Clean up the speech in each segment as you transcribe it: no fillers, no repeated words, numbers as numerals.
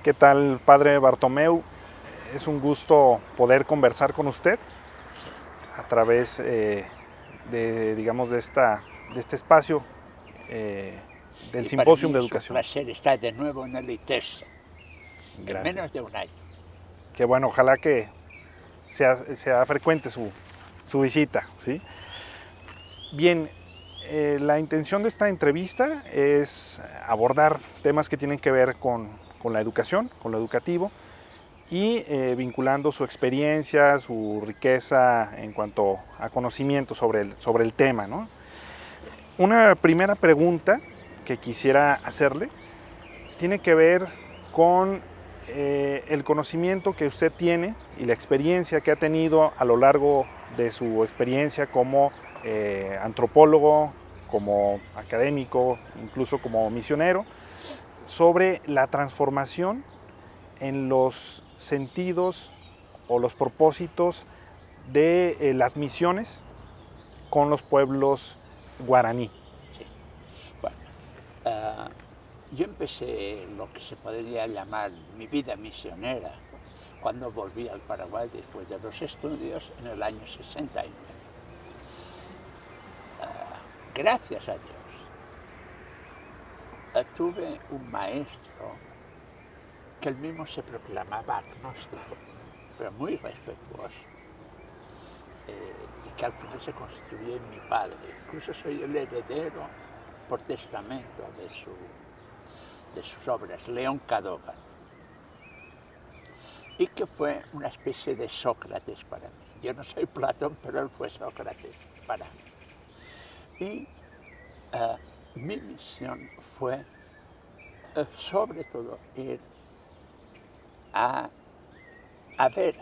¿Qué tal, padre Bartomeu? Es un gusto poder conversar con usted a través digamos, de este espacio del Y para Simposium mí de es un Educación. placer estar de nuevo en el ITESO, en Gracias. menos de un año. Que bueno, ojalá que sea frecuente su visita, ¿sí? Bien, la intención de esta entrevista es abordar temas que tienen que ver con la educación, con lo educativo, y vinculando su experiencia, su riqueza en cuanto a conocimiento sobre el tema, ¿no? Una primera pregunta que quisiera hacerle tiene que ver con el conocimiento que usted tiene y la experiencia que ha tenido a lo largo de su experiencia como antropólogo, como académico, incluso como misionero, sobre la transformación en los sentidos o los propósitos de las misiones con los pueblos guaraní. Sí. Bueno, yo empecé lo que se podría llamar mi vida misionera cuando volví al Paraguay después de los estudios en el año 69. Gracias a Dios, tuve un maestro que él mismo se proclamaba agnóstico, pero muy respetuoso, y que al final se constituyó en mi padre. Incluso soy el heredero por testamento de sus obras, León Cadogan, y que fue una especie de Sócrates para mí. Yo no soy Platón, pero él fue Sócrates para mí. Y mi misión fue sobre todo ir a ver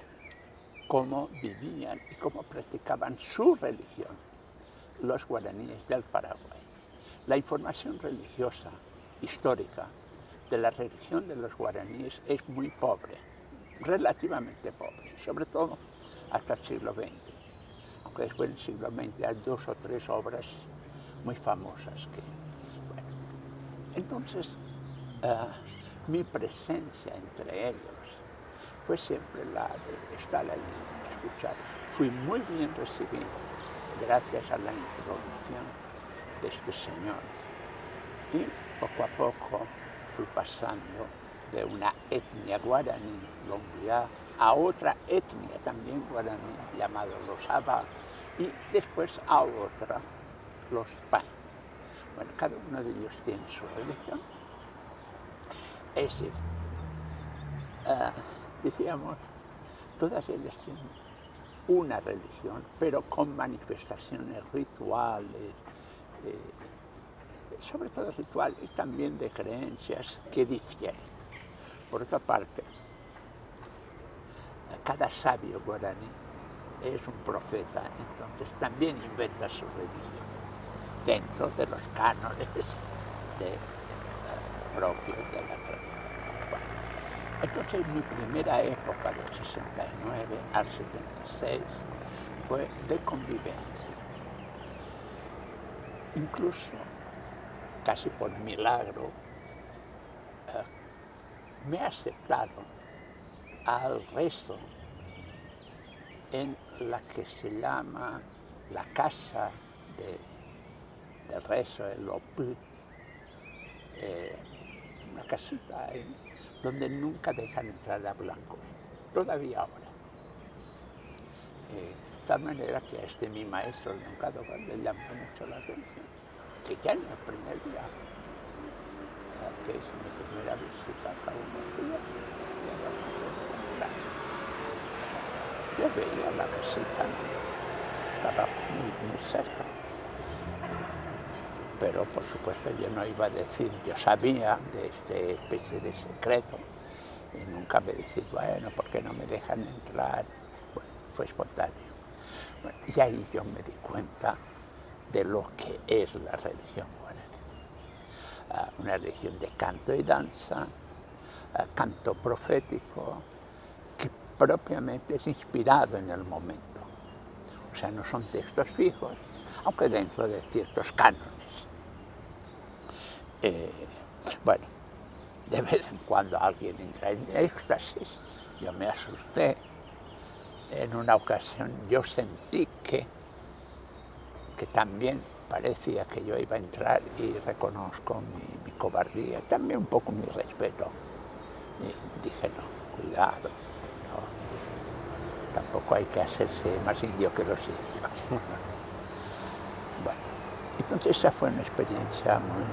cómo vivían y cómo practicaban su religión los guaraníes del Paraguay. La información religiosa, histórica, de la religión de los guaraníes es muy pobre, relativamente pobre, sobre todo hasta el siglo XX. Aunque después del siglo XX hay 2 o 3 obras muy famosas que... Bueno. Entonces, mi presencia entre ellos fue siempre la de estar allí, escuchar. Fui muy bien recibido gracias a la introducción de este señor. Y poco a poco fui pasando de una etnia guaraní, Lombriá, a otra etnia también guaraní, llamada los Abá, y después a otra, los Pai. Bueno, cada uno de ellos tiene su religión. Es decir, diríamos, todas ellas tienen una religión, pero con manifestaciones rituales, sobre todo rituales y también de creencias que difieren. Por otra parte, cada sabio guaraní es un profeta, entonces también inventa su religión dentro de los cánones propios de la tradición. Bueno, entonces mi primera época del 69 al 76 fue de convivencia. Incluso, casi por milagro, me aceptaron al resto en la que se llama la casa del rezo, el Oput, una casita ahí donde nunca dejan entrar a blancos, todavía ahora. De tal manera que a mi maestro León Cadogan le llamó mucho la atención, que ya en el primer día, que es mi primera visita a unos días, yo veía la casita, estaba muy cerca. Pero por supuesto yo no iba a decir, yo sabía de esta especie de secreto, y nunca me decís, bueno, ¿por qué no me dejan entrar? Bueno, fue espontáneo. Bueno, y ahí yo me di cuenta de lo que es la religión guaraní. Una religión de canto y danza, canto profético, que propiamente es inspirado en el momento. O sea, no son textos fijos, aunque dentro de ciertos cánones. Bueno, de vez en cuando alguien entra en éxtasis. Yo me asusté. En una ocasión yo sentí que también parecía que yo iba a entrar, y reconozco mi cobardía, también un poco mi respeto. Y dije, no, cuidado, no, tampoco hay que hacerse más indio que los indios. Bueno, entonces esa fue una experiencia muy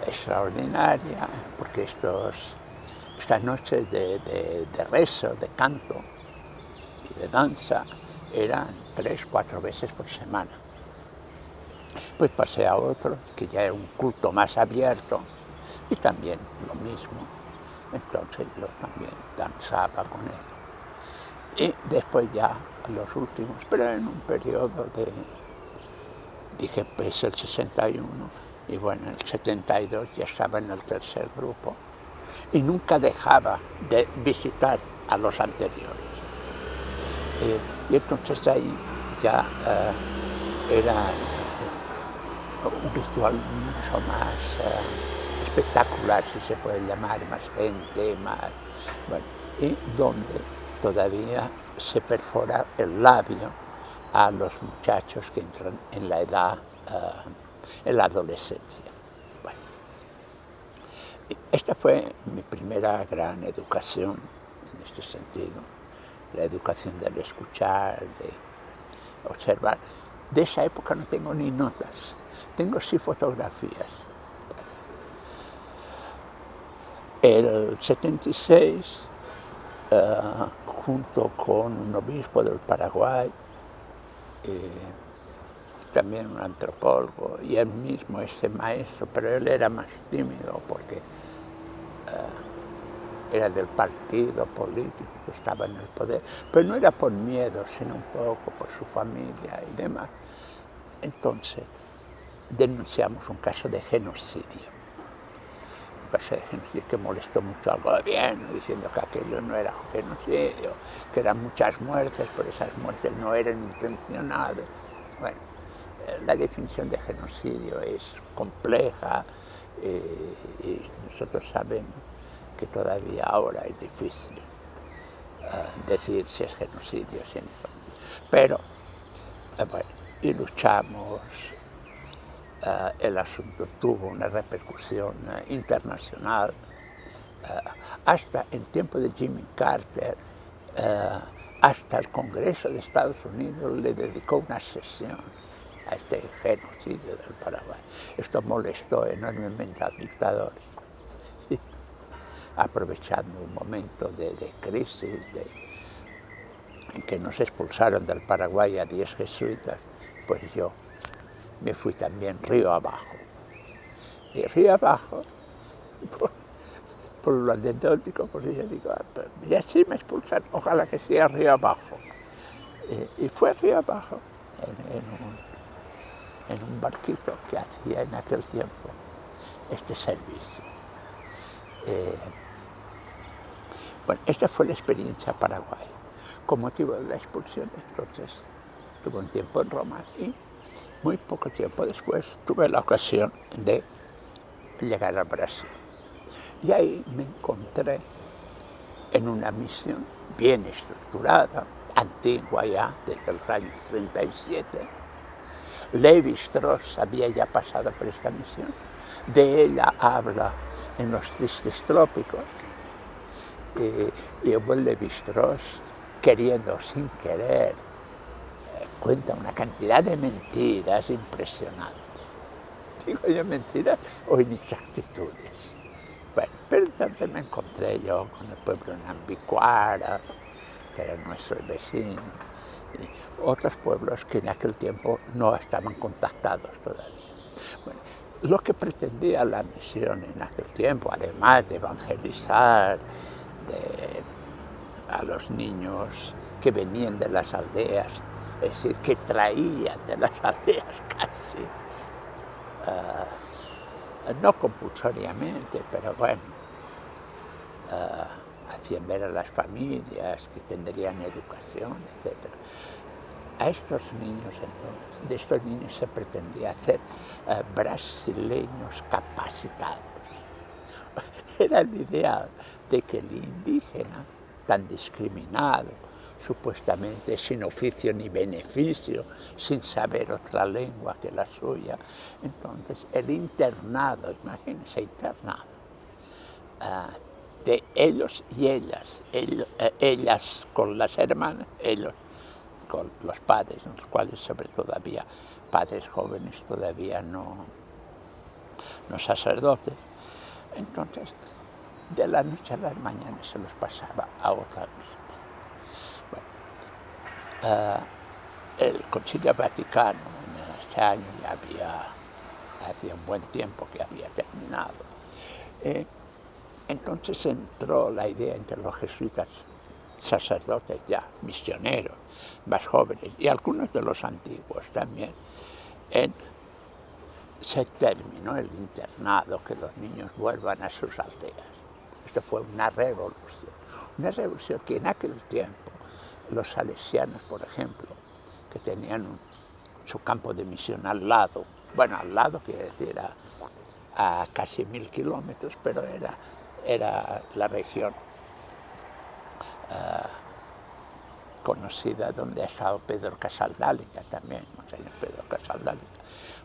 extraordinaria, porque estas noches de rezo, de canto y de danza eran 3 o 4 veces por semana. Pues pasé a otro, que ya era un culto más abierto, y también lo mismo. Entonces yo también danzaba con él. Y después ya los últimos, pero en un periodo dije, pues el 61, y bueno, el 72 ya estaba en el tercer grupo, y nunca dejaba de visitar a los anteriores. Y entonces ahí ya era un ritual mucho más espectacular, si se puede llamar, más gente, más... Bueno, y donde todavía se perfora el labio a los muchachos que entran en la edad, en la adolescencia. Bueno, esta fue mi primera gran educación en este sentido, la educación del escuchar, de observar. De esa época no tengo ni notas, tengo sí fotografías. El 76, junto con un obispo del Paraguay, también un antropólogo, y él mismo, ese maestro, pero él era más tímido porque era del partido político que estaba en el poder, pero no era por miedo, sino un poco por su familia y demás. Entonces denunciamos un caso de genocidio. Que molestó mucho al gobierno, diciendo que aquello no era genocidio, que eran muchas muertes, pero esas muertes no eran intencionadas. Bueno, la definición de genocidio es compleja, y nosotros sabemos que todavía ahora es difícil decir si es genocidio, si no. Pero, bueno, y luchamos. El asunto tuvo una repercusión internacional. Hasta en tiempo de Jimmy Carter, hasta el Congreso de Estados Unidos le dedicó una sesión a este genocidio del Paraguay. Esto molestó enormemente al dictador, aprovechando un momento de crisis en que nos expulsaron del Paraguay a 10 jesuitas, pues yo me fui también río abajo. Y río abajo, por lo anecdótico, porque yo digo, y así me expulsan, ojalá que sea río abajo. Y fue río abajo, en un barquito que hacía en aquel tiempo este servicio. Bueno, esta fue la experiencia paraguaya. Con motivo de la expulsión, entonces, estuve un tiempo en Roma y muy poco tiempo después tuve la ocasión de llegar a Brasil. Y ahí me encontré en una misión bien estructurada, antigua ya, desde el año 37. Lévi-Strauss había ya pasado por esta misión. De ella habla en Los Tristes Trópicos. Y el Lévi-Strauss, queriendo sin querer, cuenta una cantidad de mentiras impresionantes. Digo yo, mentiras o inexactitudes. Bueno, pero entonces me encontré yo con el pueblo de Nambiquara, que era nuestro vecino, y otros pueblos que en aquel tiempo no estaban contactados todavía. Bueno, lo que pretendía la misión en aquel tiempo, además de evangelizar a los niños que venían de las aldeas, es decir, que traían de las aldeas casi, no compulsoriamente, pero bueno, hacían ver a las familias que tendrían educación, etc. A estos niños, entonces, de estos niños se pretendía hacer brasileños capacitados. era el ideal de que el indígena, tan discriminado, supuestamente sin oficio ni beneficio, sin saber otra lengua que la suya, entonces el internado, imagínense, internado, de ellos y ellas con las hermanas, ellos con los padres, los cuales sobre todo había padres jóvenes todavía no sacerdotes. Entonces, de la noche a la mañana se los pasaba a otro ambiente. Bueno, el Concilio Vaticano en este año ya hacía un buen tiempo que había terminado. Entonces entró la idea entre los jesuitas, sacerdotes ya, misioneros, más jóvenes, y algunos de los antiguos también, se terminó el internado, que los niños vuelvan a sus aldeas. Esto fue una revolución que en aquel tiempo los salesianos, por ejemplo, que tenían su campo de misión al lado, bueno, al lado quiere decir a casi 1000 kilómetros, pero era la región conocida donde ha estado Pedro Casaldáliga también, Monseñor Pedro Casaldáliga.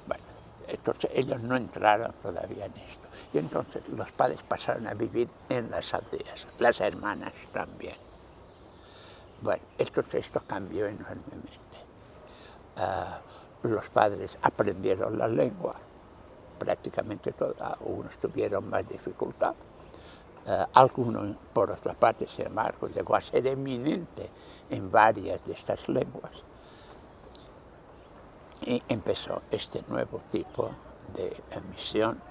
Bueno, entonces ellos no entraron todavía en esto. Y entonces los padres pasaron a vivir en las aldeas, las hermanas también. Bueno, esto cambió enormemente. Los padres aprendieron la lengua, prácticamente todos, algunos tuvieron más dificultad. Algunos, por otra parte, sin embargo, llegó a ser eminente en varias de estas lenguas. Y empezó este nuevo tipo de misión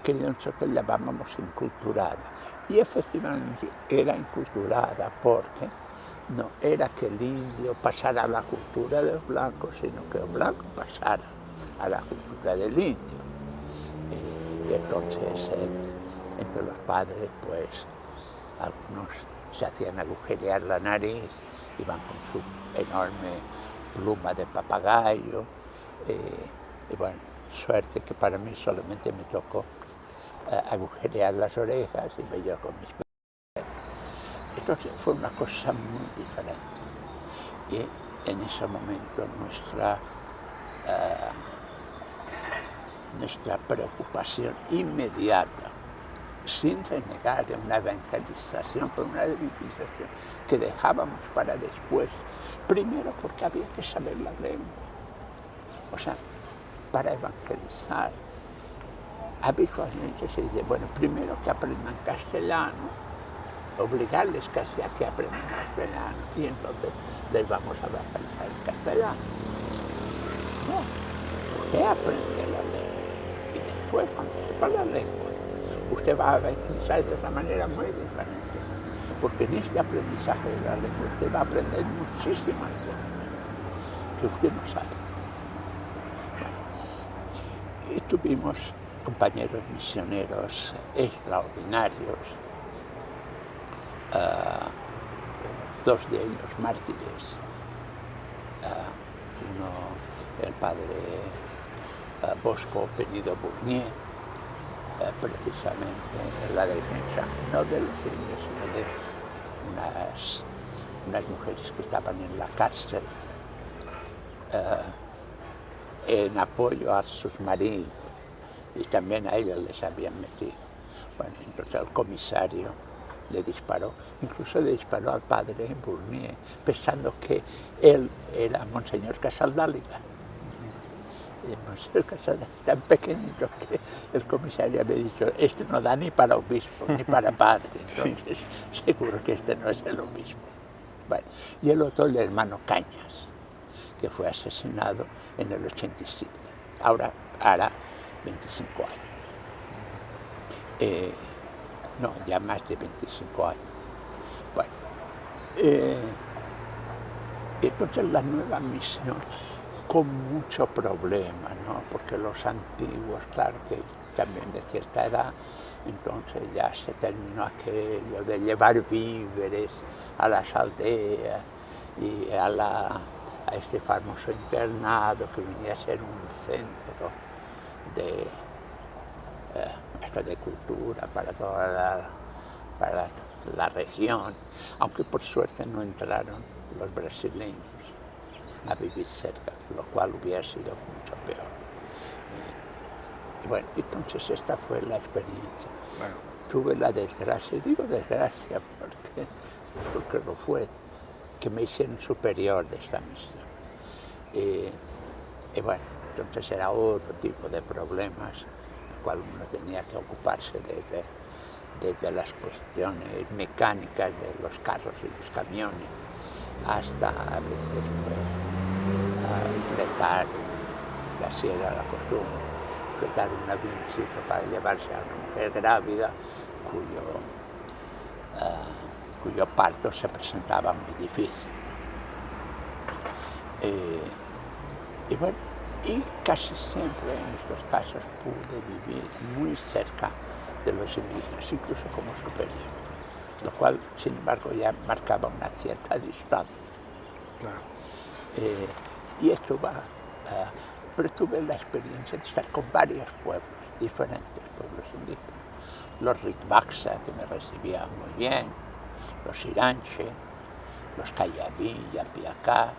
que nosotros llamábamos inculturada. Y efectivamente era inculturada porque no era que el indio pasara a la cultura del blanco, sino que el blanco pasara a la cultura del indio. Y entonces, entre los padres, pues, algunos se hacían agujerear la nariz, iban con su enorme pluma de papagayo, y bueno, suerte que para mí solamente me tocó agujerear las orejas y me yo con mis padres. Entonces fue una cosa muy diferente. Y en ese momento nuestra preocupación inmediata, sin renegar de una evangelización, pero una evangelización que dejábamos para después, primero porque había que saber la lengua. O sea, para evangelizar, habitualmente se dice, bueno, primero que aprendan castellano, obligarles casi a que aprendan castellano, y entonces les vamos a evangelizar en castellano. No, usted aprende la lengua, y después, cuando sepa la lengua, usted va a evangelizar de otra manera muy diferente, porque en este aprendizaje de la lengua usted va a aprender muchísimas cosas que usted no sabe. Bueno, y tuvimos compañeros misioneros extraordinarios, dos de ellos mártires, uno, el padre Bosco Penido Bournier, precisamente en la defensa, no de los indios, sino de unas mujeres que estaban en la cárcel, en apoyo a sus maridos, y también a ellos les habían metido. Bueno, entonces el comisario le disparó, incluso le disparó al padre Bournier, pensando que él era Monseñor Casaldáliga. Y el Monseñor Casaldáliga es tan pequeñito que el comisario había dicho, este no da ni para obispo, ni para padre, entonces seguro que este no es el obispo. Bueno, y el otro, el hermano Cañas, que fue asesinado en el 87, ahora hará 25 años. No, ya más de 25 años. Bueno, entonces la nueva misión con mucho problema, ¿no? Porque los antiguos, claro que también de cierta edad, entonces ya se terminó aquello de llevar víveres a las aldeas y a este famoso internado que venía a ser un centro fiesta de cultura para para la región, aunque por suerte no entraron los brasileños a vivir cerca, lo cual hubiera sido mucho peor. Y bueno, entonces esta fue la experiencia. Claro. Tuve la desgracia, y digo desgracia porque lo fue, que me hicieron superior de esta misión. Y bueno, entonces era otro tipo de problemas, el cual uno tenía que ocuparse desde las cuestiones mecánicas de los carros y los camiones, hasta a veces fletar, que así era la costumbre, fletar un avioncito para llevarse a una mujer grávida cuyo parto se presentaba muy difícil. Y bueno, y casi siempre en estos casos pude vivir muy cerca de los indígenas, incluso como superior, lo cual, sin embargo, ya marcaba una cierta distancia. Claro. Y esto pero tuve la experiencia de estar con varios pueblos, diferentes pueblos indígenas. Los Rikbaxa, que me recibían muy bien, los Iranche, los Cayabí, Yapiacá,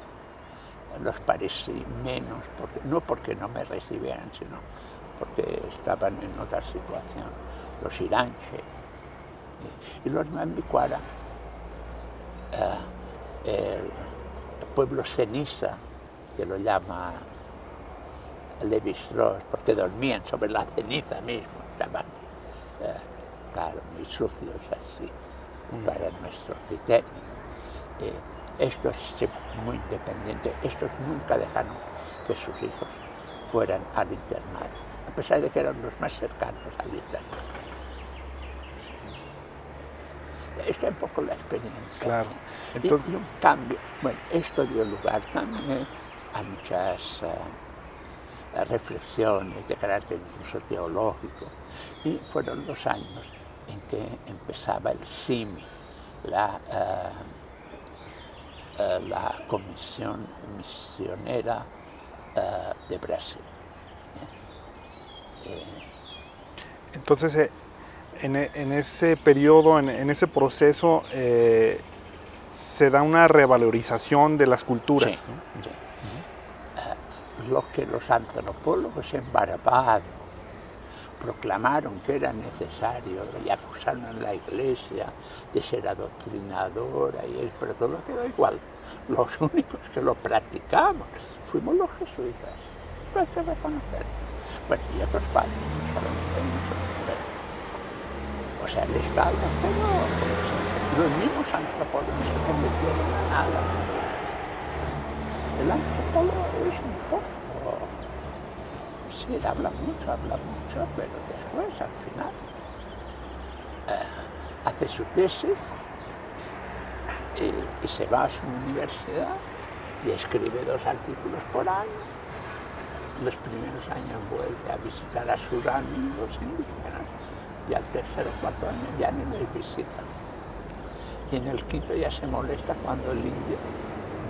los parecí menos, no porque no me recibieran, sino porque estaban en otra situación, los Iranche y los Mambicuara, el pueblo ceniza, que lo llama Levi-Strauss, porque dormían sobre la ceniza mismo, estaban claro, muy sucios así, para nuestro criterio. Estos muy independientes, estos nunca dejaron que sus hijos fueran al internado, a pesar de que eran los más cercanos al internado. Esta es un poco la experiencia. Claro. Entonces, y un cambio, bueno, esto dio lugar también a muchas reflexiones de carácter incluso teológico, y fueron los años en que empezaba el CIMI, la Comisión Misionera de Brasil. Entonces, en ese periodo, en ese proceso, se da una revalorización de las culturas. Sí, ¿no? Sí. Lo que los antropólogos en Barbado proclamaron que era necesario y acusaron a la Iglesia de ser adoctrinadora, pero todo quedó igual. Los únicos que lo practicamos fuimos los jesuitas. Esto hay que reconocerlo. Bueno, y otros padres, no solamente nosotros. O sea, el Estado, pero los mismos antropólogos se convirtieron en nada. El antropólogo es un poco, sí, habla mucho, pero después, al final, hace su tesis y se va a su universidad y escribe 2 artículos por año. Los primeros años vuelve a visitar a sus amigos indígenas y al 3.º o 4.º año ya ni les visita. Y en el 5.º ya se molesta cuando el indio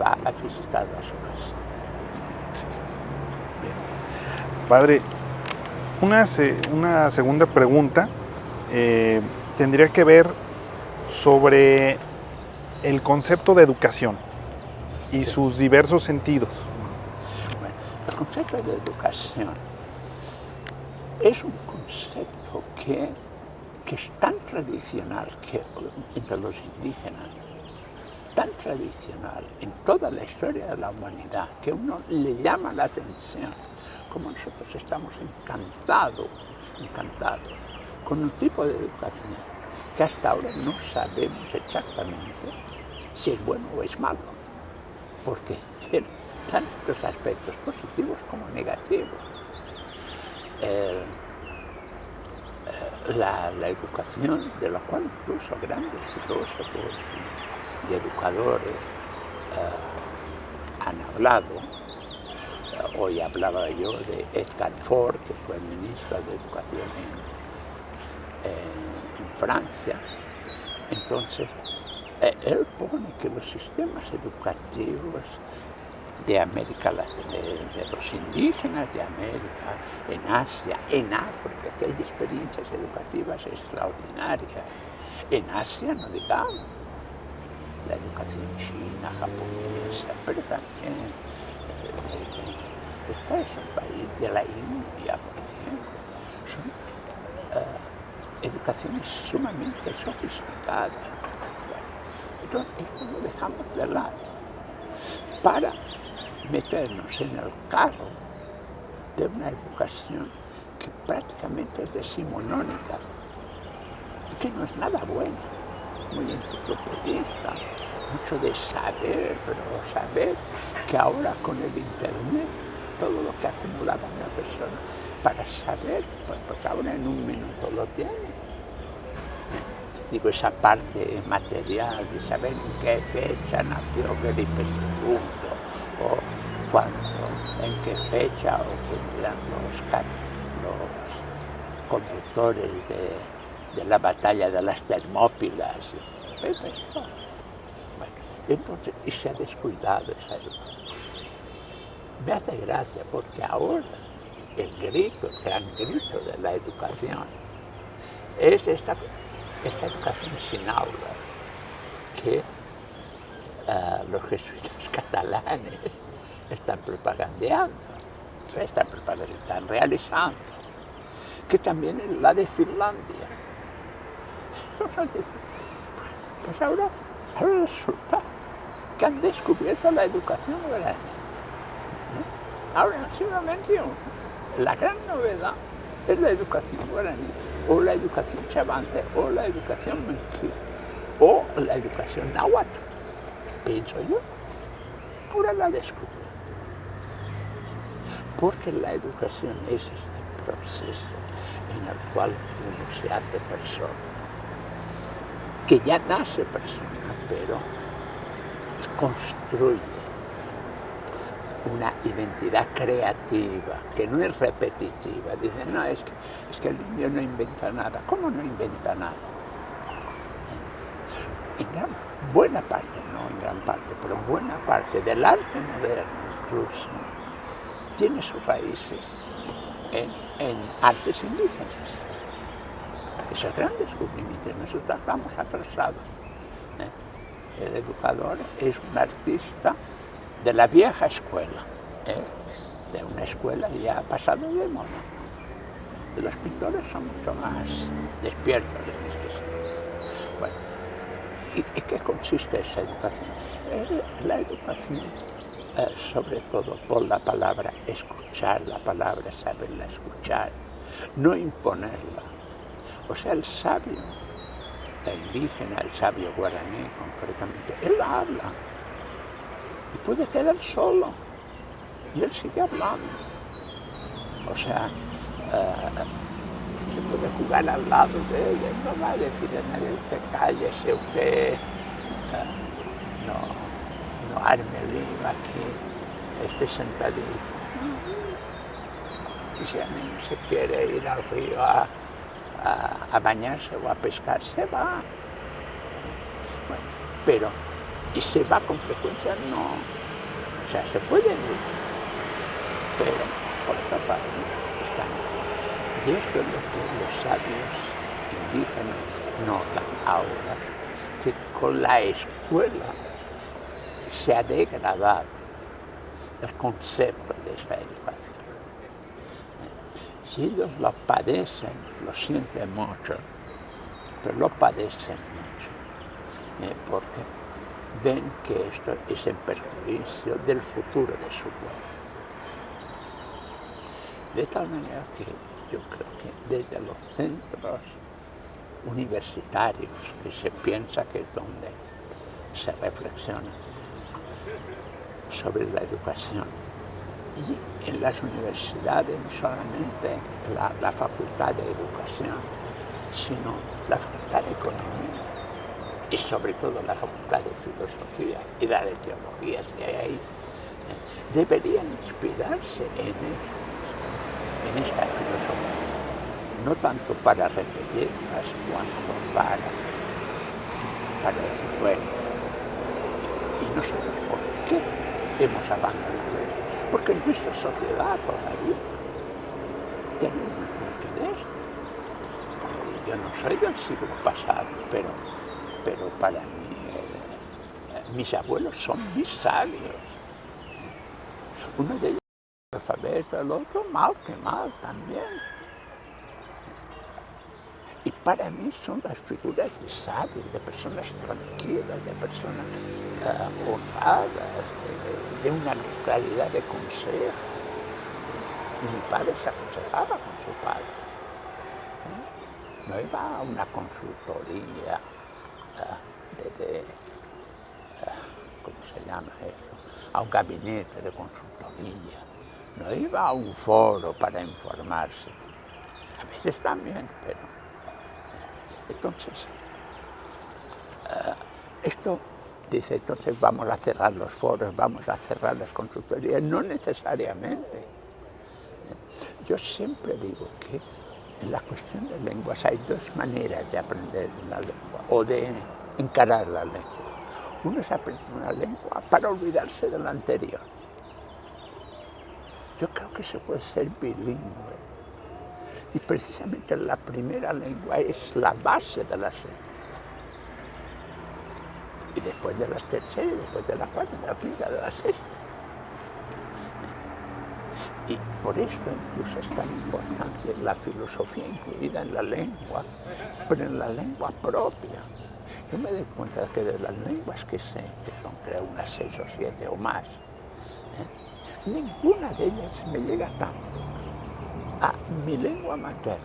va a visitarlo a su casa. Sí. Bien. Padre, una segunda pregunta tendría que ver sobre el concepto de educación y sus diversos sentidos. Bueno, el concepto de educación es un concepto que es tan tradicional entre los indígenas, tan tradicional en toda la historia de la humanidad, que a uno le llama la atención, como nosotros estamos encantados con un tipo de educación que hasta ahora no sabemos exactamente si es bueno o es malo, porque tiene tantos aspectos positivos como negativos. La educación, de la cual incluso grandes filósofos y educadores han hablado. Hoy hablaba yo de Edgar Faure, que fue ministro de Educación en Francia. Entonces, él pone que los sistemas educativos de América, de los indígenas de América, en Asia, en África, que hay experiencias educativas extraordinarias. En Asia, no digamos, la educación china, japonesa, pero también de todos esos países, de la India, por ejemplo, son educaciones sumamente sofisticadas. Bueno, entonces, esto lo dejamos de lado para meternos en el carro de una educación que prácticamente es decimonónica y que no es nada buena, muy enciclopedista, mucho de saber, pero saber que ahora con el internet, todo lo que ha acumulado una persona para saber, pues ahora en un minuto lo tiene. Digo, esa parte material de saber en qué fecha nació Felipe II, o cuándo, en qué fecha, o quién eran los conductores de la batalla de las Termópilas. Bueno, entonces, y se ha descuidado esa educación. Me hace gracia porque ahora el gran grito de la educación es esta educación sin aula que los jesuitas catalanes están propagandeando, están realizando, que también es la de Finlandia. Pues ahora resulta que han descubierto la educación guaraní. Ahora en el siglo XXI, la gran novedad es la educación guaraní, o la educación chavante, o la educación menquí, o la educación náhuatl, pienso yo. Ahora la descubro. Porque la educación es este proceso en el cual uno se hace persona, que ya nace persona, pero construye una identidad creativa, que no es repetitiva. Dicen, no, es que el indio no inventa nada. ¿Cómo no inventa nada? Buena parte, no en gran parte, pero buena parte del arte moderno incluso, tiene sus raíces en artes indígenas. Es el gran descubrimiento. Nosotros estamos atrasados. El educador es un artista de la vieja escuela, de una escuela ya pasada de moda. Los pintores son mucho más despiertos en este sentido. Bueno, ¿y qué consiste esa educación? La educación, sobre todo por la palabra escuchar, la palabra saberla escuchar, no imponerla. O sea, el sabio, el indígena, el sabio guaraní concretamente, él habla y puede quedar solo y él sigue hablando. O sea, se puede jugar al lado de él, no va a decir a nadie, usted cállese, usted no arme lío aquí, esté sentadito. Y si a mí no se quiere ir al río a bañarse o a pescar, se va. Bueno, pero, ¿y se va con frecuencia? No. O sea, se puede ir, pero por otra parte están. Y esto es lo que los sabios indígenas notan ahora, que con la escuela se ha degradado el concepto de esta educación. Si ellos lo padecen, lo sienten mucho, pero lo padecen mucho, porque ven que esto es en perjuicio del futuro de su pueblo. De tal manera que yo creo que desde los centros universitarios, que se piensa que es donde se reflexiona sobre la educación, y en las universidades no solamente la Facultad de Educación, sino la Facultad de Economía y sobre todo la Facultad de Filosofía y la de Teología, que hay ahí, deberían inspirarse en esta filosofía, no tanto para repetirlas, cuanto para decir, bueno, ¿y nosotros por qué hemos abandonado esto, porque en nuestra sociedad todavía tenemos mucho de esto. Yo no soy del siglo pasado, pero para mí mis abuelos son mis sabios. Uno de ellos es alfabeto, el otro mal que mal también. Y para mí son las figuras de sabios, de personas tranquilas, de personas honradas, de una claridad de consejo. Y mi padre se aconsejaba con su padre. No iba a una consultoría ¿cómo se llama eso? A un gabinete de consultoría. No iba a un foro para informarse. A veces también, pero... Entonces, esto dice, entonces vamos a cerrar los foros, vamos a cerrar las consultorías. No necesariamente. Yo siempre digo que en la cuestión de lenguas hay dos maneras de aprender la lengua o de encarar la lengua. Uno es aprender una lengua para olvidarse de la anterior. Yo creo que se puede ser bilingüe. Y precisamente la primera lengua es la base de la segunda. Y después de las terceras, después de la cuarta, de la quinta, de la sexta. Y por esto incluso es tan importante la filosofía incluida en la lengua, pero en la lengua propia. Yo me doy cuenta que de las lenguas que sé, que son creo unas 6 o 7 o más, ninguna de ellas me llega tanto a mi lengua materna,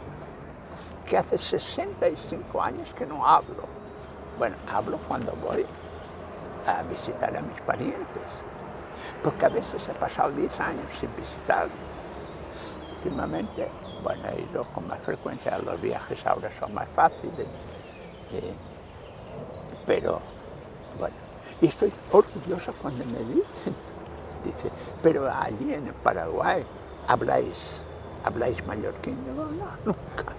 que hace 65 años que no hablo. Bueno, hablo cuando voy a visitar a mis parientes, porque a veces he pasado 10 años sin visitarlos. Últimamente, bueno, he ido con más frecuencia, los viajes ahora son más fáciles, pero bueno, y estoy orgulloso cuando me dicen, dice, pero allí en Paraguay habláis mallorquín. Digo, no, nunca.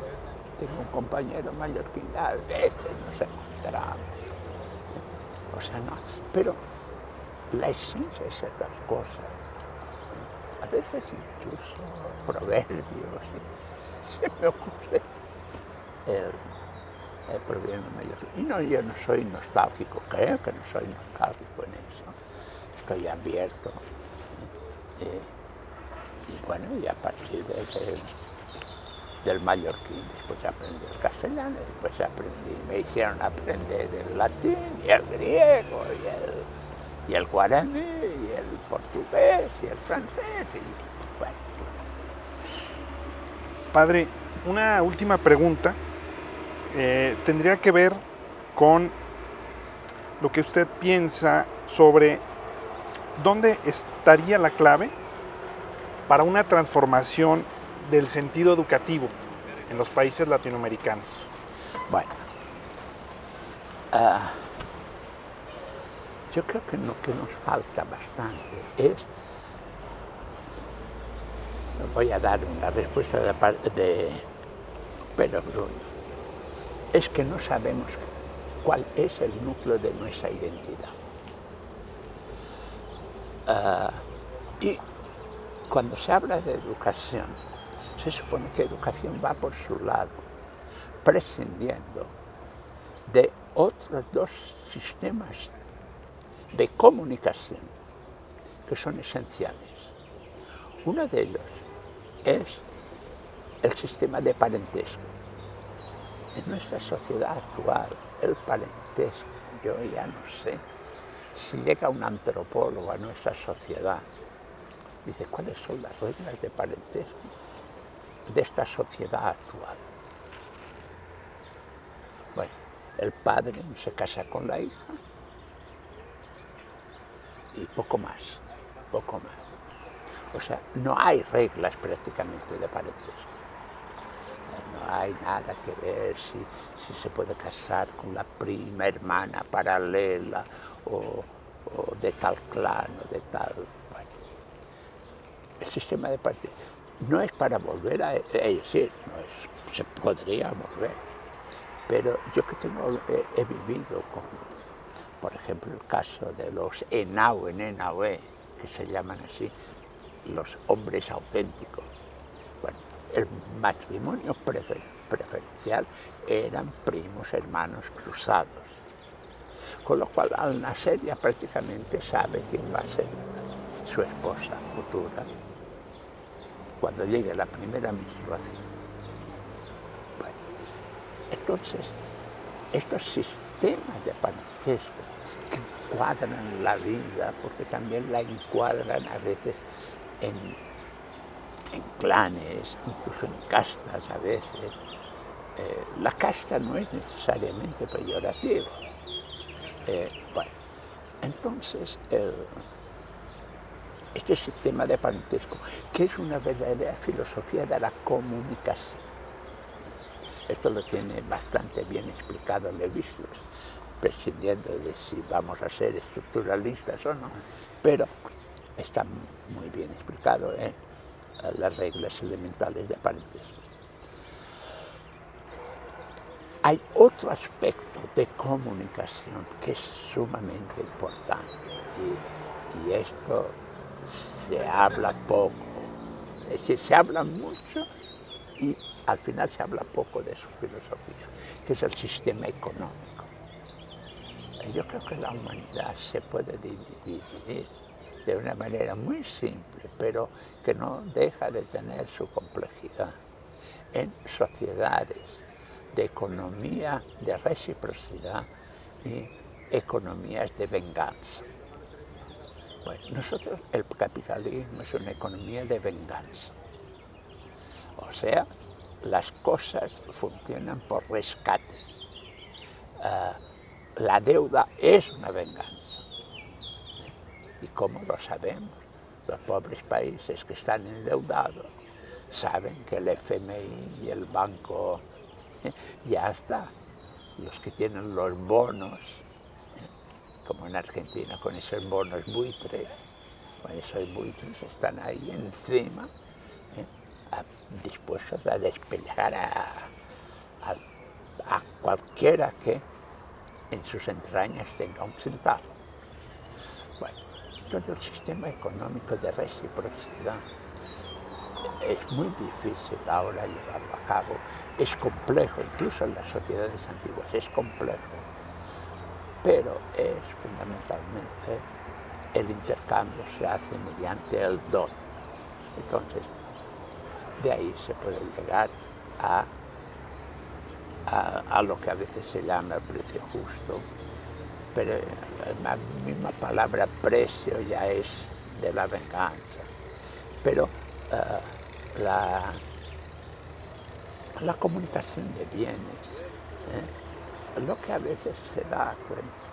Tengo un compañero mallorquín, a veces nos encontramos. O sea, no, pero la esencia de ciertas cosas, a veces incluso proverbios, se me ocurre el proverbio mallorquín. Y no, yo no soy nostálgico, creo que no soy nostálgico en eso. Estoy abierto. Y bueno, y a partir del mallorquín, después aprendí el castellano, después me hicieron aprender el latín, y el griego, y el guaraní, y el portugués, y el francés, y bueno. Padre, una última pregunta tendría que ver con lo que usted piensa sobre dónde estaría la clave para una transformación del sentido educativo en los países latinoamericanos. Bueno, yo creo que lo que nos falta bastante es, voy a dar una respuesta de Pedro Bruno, es que no sabemos cuál es el núcleo de nuestra identidad. Y cuando se habla de educación, se supone que educación va por su lado, prescindiendo de otros dos sistemas de comunicación que son esenciales. Uno de ellos es el sistema de parentesco. En nuestra sociedad actual, el parentesco, yo ya no sé, si llega un antropólogo a nuestra sociedad, dice, ¿cuáles son las reglas de parentesco de esta sociedad actual? Bueno, el padre se casa con la hija y poco más. O sea, no hay reglas prácticamente de parentesco. No hay nada que ver si se puede casar con la prima hermana paralela o de tal clan o de tal... Bueno, el sistema de parentesco no es para volver a decir, se podría volver, pero yo que he vivido con, por ejemplo, el caso de los Henao en Henao, que se llaman así los hombres auténticos. Bueno, el matrimonio preferencial eran primos hermanos cruzados, con lo cual al nacer ya prácticamente sabe quién va a ser su esposa futura cuando llegue la primera menstruación. Bueno, entonces, estos sistemas de parentesco que encuadran la vida, porque también la encuadran a veces en clanes, incluso en castas a veces. La casta no es necesariamente peyorativa. Bueno, entonces, este sistema de parentesco, que es una verdadera filosofía de la comunicación. Esto lo tiene bastante bien explicado Lévi-Strauss, prescindiendo de si vamos a ser estructuralistas o no, pero está muy bien explicado en las reglas elementales de parentesco. Hay otro aspecto de comunicación que es sumamente importante y esto se habla poco, es decir, se habla mucho y al final se habla poco de su filosofía, que es el sistema económico. Yo creo que la humanidad se puede dividir de una manera muy simple, pero que no deja de tener su complejidad, en sociedades de economía de reciprocidad y economías de venganza. Bueno, nosotros, el capitalismo es una economía de venganza. O sea, las cosas funcionan por rescate. La deuda es una venganza. ¿Y cómo lo sabemos? Los pobres países que están endeudados saben que el FMI y el banco ya está. Los que tienen los bonos, como en Argentina con esos bonos buitres, esos buitres están ahí encima, dispuestos a despellejar a cualquiera que en sus entrañas tenga un centavo. Bueno, todo el sistema económico de reciprocidad es muy difícil ahora llevarlo a cabo, es complejo, incluso en las sociedades antiguas es complejo, pero es fundamentalmente el intercambio se hace mediante el don. Entonces, de ahí se puede llegar a lo que a veces se llama el precio justo, pero la misma palabra precio ya es de la venganza. Pero la comunicación de bienes, lo que a veces se da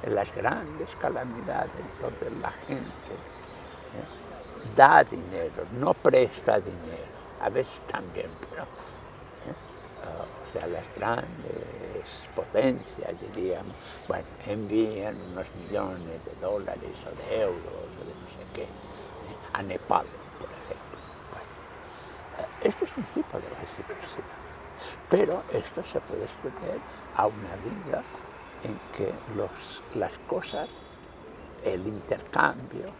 en las grandes calamidades donde la gente da dinero, no presta dinero, a veces también, pero o sea, las grandes potencias, diríamos, bueno, envían unos millones de dólares o de euros o de no sé qué, a Nepal, por ejemplo. Bueno, esto es un tipo de reciprocidad, pero esto se puede extender a una vida en que las cosas, el intercambio,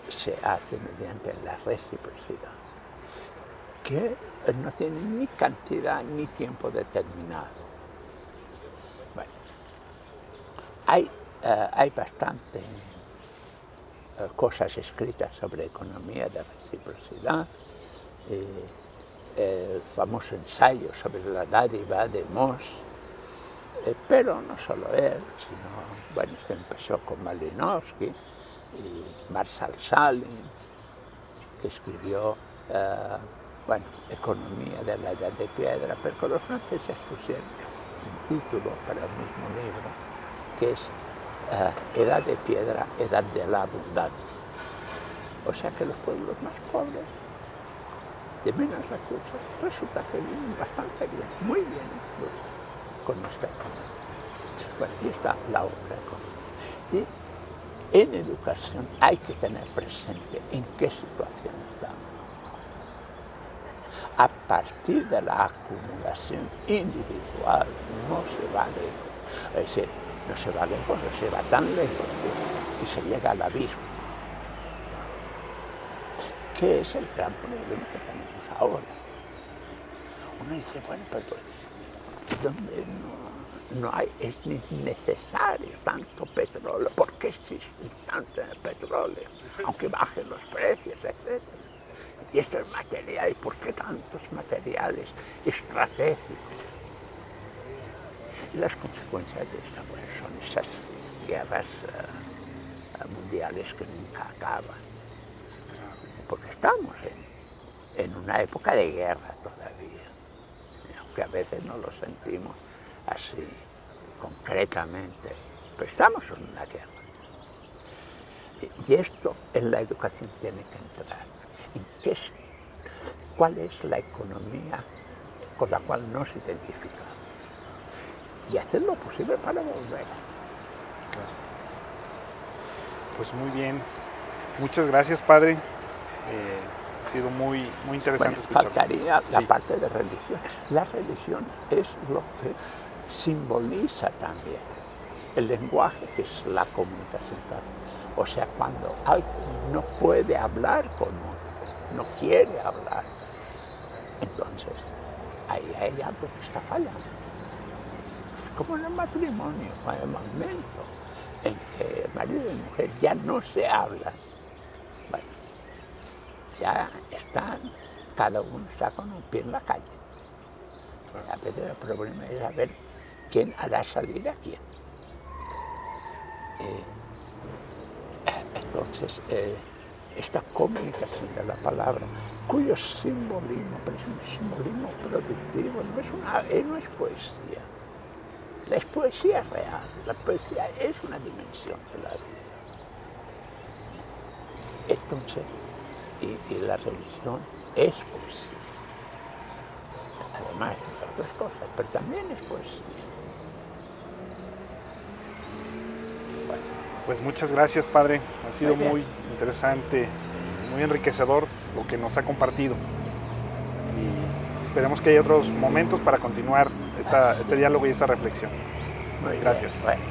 se hace mediante la reciprocidad, que no tiene ni cantidad ni tiempo determinado. Bueno, hay bastante cosas escritas sobre economía de reciprocidad, el famoso ensayo sobre la dádiva de Moss, pero no solo él, sino, bueno, esto empezó con Malinowski y Marshall Sahlins, que escribió bueno, Economía de la Edad de Piedra, pero con los franceses pusieron un título para el mismo libro, que es Edad de Piedra, Edad de la Abundancia. O sea que los pueblos más pobres, de menos recursos, resulta que viven bastante bien, muy bien incluso, con esta economía. Bueno, y está la otra economía. Y en educación hay que tener presente en qué situación estamos. A partir de la acumulación individual no se va lejos. Es decir, no se va lejos, no se va tan lejos y se llega al abismo. ¿Qué es el gran problema que tenemos ahora? Uno dice, bueno, pero donde no hay, es ni necesario tanto petróleo. ¿Por qué existe tanto petróleo? Aunque bajen los precios, etc. Y estos materiales, ¿por qué tantos materiales estratégicos? Y las consecuencias de esto pues, son esas guerras mundiales que nunca acaban. Porque estamos en una época de guerra todavía, aunque a veces no lo sentimos así concretamente, pero estamos en una guerra. Y esto en la educación tiene que entrar. ¿Cuál es la economía con la cual nos identificamos? Y hacer lo posible para volver. Pues muy bien. Muchas gracias, padre. Ha sido muy interesante escuchar. Faltaría la parte de religión. La religión es lo que simboliza también el lenguaje, que es la comunicación. O sea, cuando alguien no puede hablar con otro, no quiere hablar, entonces ahí hay algo que está fallando. Como en el matrimonio, en el momento en que marido y mujer ya no se hablan, bueno, ya están, cada uno está con un pie en la calle. A veces el problema es saber quién hará salir a quién. Entonces, esta comunicación de la palabra, cuyo simbolismo, pero es un simbolismo productivo, no es poesía. La poesía es real, la poesía es una dimensión de la vida. Entonces, y la religión es poesía. Además de otras cosas, pero también es poesía. Bueno. Pues muchas gracias, padre. Ha sido muy interesante, muy enriquecedor lo que nos ha compartido. Y esperemos que haya otros momentos para continuar este diálogo y esta reflexión. Muy gracias. Bien. Bueno.